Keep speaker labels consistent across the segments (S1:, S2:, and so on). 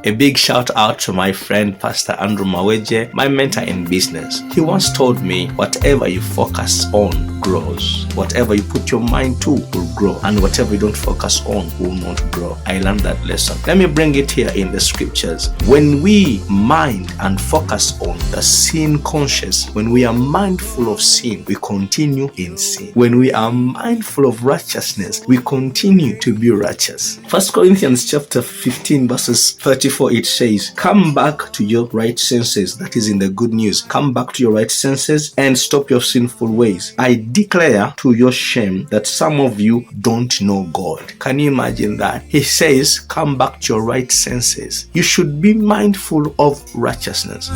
S1: A big shout out to my friend Pastor Andrew Maweje, my mentor in business. He once told me, whatever you focus on grows. Whatever you put your mind to will grow, and whatever you don't focus on will not grow. I learned that lesson. Let me bring it here in the scriptures. When we mind and focus on the sin conscious, when we are mindful of sin, we continue in sin. When we are mindful of righteousness, we continue to be righteous. 1 Corinthians chapter 15 verses 34, it says, come back to your right senses. That is in the good news. Come back to your right senses and stop your sinful ways. I declare to your shame that some of you don't know God. Can you imagine that? He says, come back to your right senses. You should be mindful of righteousness.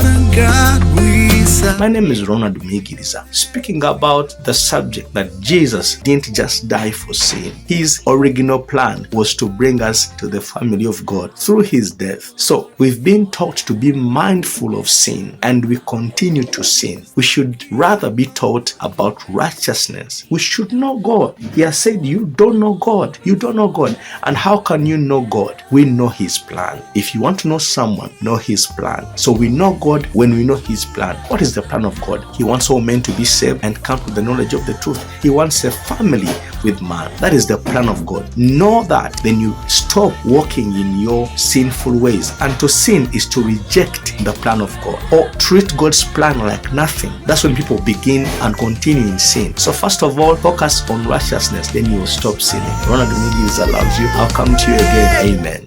S1: My name is Ronald Migiriza, speaking about the subject that Jesus didn't just die for sin. His original plan was to bring us to the family of God through his death. So we've been taught to be mindful of sin, and we continue to sin. We should rather be taught about righteousness. We should know God. He has said, you don't know God. You don't know God. And how can you know God? We know his plan. If you want to know someone, know his plan. So we know God when we know his plan. What is the plan of God? He wants all men to be saved and come to the knowledge of the truth. He wants a family with man. That is the plan of God. Know that, then you stop walking in your sinful ways. And to sin is to reject the plan of God or treat God's plan like nothing. That's when people begin and continue in sin. So first of all, focus on righteousness, then you will stop sinning. Ronald Migiriza loves you. I'll come to you again. Amen.